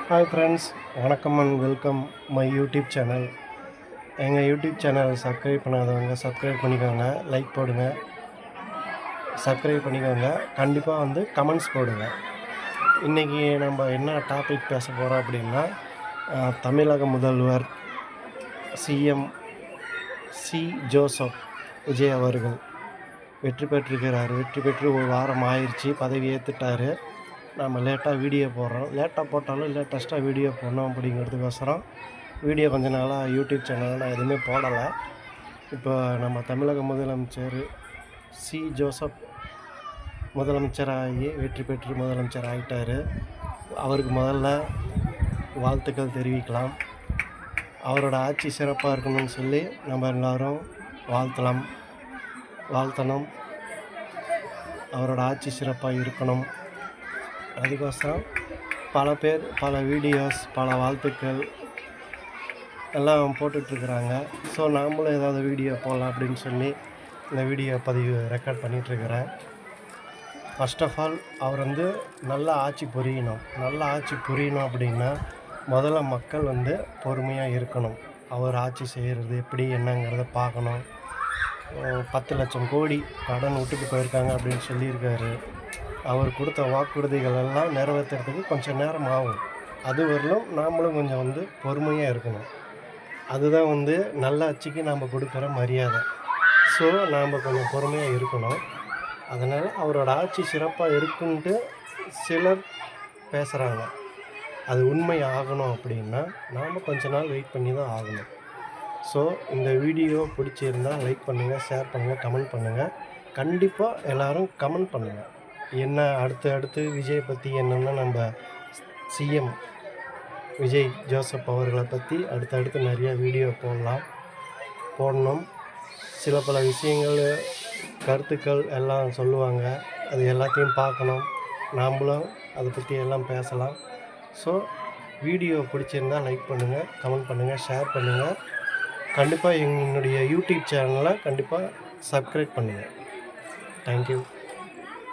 Hi friends, வணக்கம் and welcome my YouTube channel. எங்கள் YouTube channel subscribe பண்ணாதவங்க subscribe பண்ணிக்கோங்க, லைக் போடுங்க, சப்ஸ்கிரைப் பண்ணிக்கோங்க. கண்டிப்பாக கமெண்ட்ஸ் போடுங்க. இன்றைக்கி நம்ம என்ன டாபிக் பேச போகிறோம் அப்படின்னா, தமிழக முதல்வர் சிஎம் சி. ஜோசப் விஜய் அவர்கள் வெற்றி பெற்றிருக்கிறார். வெற்றி பெற்று ஒரு வாரம் ஆயிடுச்சு, பதவி ஏற்றுட்டார். நம்ம லேட்டாக வீடியோ போடுறோம். லேட்டாக போட்டாலும் லேட்டஸ்ட்டாக வீடியோ போடணும் அப்படிங்கிறதுக்கோசரம் வீடியோ கொஞ்ச நாளாக யூடியூப் சேனலில் நான் எதுவுமே போடலை. இப்போ நம்ம தமிழக முதலமைச்சர் சி. ஜோசப் முதலமைச்சராகி வெற்றி பெற்று முதலமைச்சர் ஆகிட்டார். அவருக்கு முதல்ல வாழ்த்துக்கள் தெரிவிக்கலாம். அவரோட ஆட்சி சிறப்பாக இருக்கணும்னு சொல்லி நம்ம எல்லோரும் வாழ்த்தணும். அவரோட ஆட்சி சிறப்பாக இருக்கணும். அதுக்கோசரம் பல பேர் பல வீடியோஸ், பல வாழ்த்துக்கள் எல்லாம் போட்டுட்ருக்குறாங்க. ஸோ நாமளும் ஏதாவது வீடியோ போடலாம் அப்படின்னு சொல்லி இந்த வீடியோ பதிவு record பண்ணிகிட்ருக்கிறேன். First of all our நல்ல ஆட்சி புரியணும் அப்படின்னா முதல்ல மக்கள் பொறுமையாக இருக்கணும். அவர் ஆட்சி செய்கிறது எப்படி என்னங்கிறத பார்க்கணும். 10 லட்சம் கோடி கடன் விட்டுட்டு போயிருக்காங்க அப்படின்னு சொல்லியிருக்காரு. அவர் கொடுத்த வாக்குறுதிகள் எல்லாம் நிறைவேற்றுறதுக்கு கொஞ்சம் நேரம் ஆகும். அது வரலும் நாமளும் கொஞ்சம் பொறுமையாக இருக்கணும். அதுதான் நல்ல ஆட்சிக்கு நாம் கொடுக்குற மரியாதை. ஸோ நாம் கொஞ்சம் பொறுமையாக இருக்கணும். அதனால் அவரோட ஆட்சி சிறப்பாக இருக்குன்ட்டு சிலர் பேசுகிறாங்க. அது உண்மை ஆகணும் அப்படின்னா நாம் கொஞ்ச நாள் வெயிட் பண்ணி தான் ஆகணும். ஸோ இந்த வீடியோ பிடிச்சிருந்தால் லைக் பண்ணுங்கள், ஷேர் பண்ணுங்கள், கமெண்ட் பண்ணுங்கள். கண்டிப்பாக எல்லோரும் கமெண்ட் பண்ணுங்கள். என்ன அடுத்து விஜய் பற்றி என்னென்னா நம்ம சிஎம் விஜய் ஜோசப் அவர்களை பற்றி அடுத்தடுத்து நிறையா வீடியோ போடணும். சில பல விஷயங்கள், கருத்துக்கள் எல்லாம் சொல்லுவாங்க. அது எல்லாத்தையும் பார்க்கணும். நாம்ளும் அதை பற்றி எல்லாம் பேசலாம். ஸோ வீடியோ பிடிச்சிருந்தால் லைக் பண்ணுங்கள், கமெண்ட் பண்ணுங்கள், ஷேர் பண்ணுங்கள். கண்டிப்பாக என்னுடைய யூடியூப் சேனலை கண்டிப்பாக சப்ஸ்கிரைப் பண்ணுங்கள். தேங்க்யூ.